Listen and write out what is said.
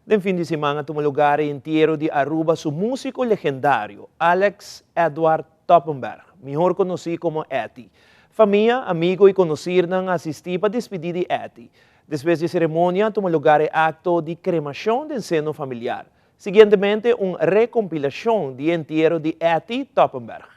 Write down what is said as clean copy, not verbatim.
De fim de semana tuvo lugar el entierro de Aruba su músico legendario, Alex Edward Toppenberg, mejor conocido como Eddie. Familia, amigo y conocidos asistieron para despedir de Eddie. Después de ceremonia tuvo lugar el acto de cremación del seno familiar. Siguientemente, una recompilación de entierro de Eddie Toppenberg.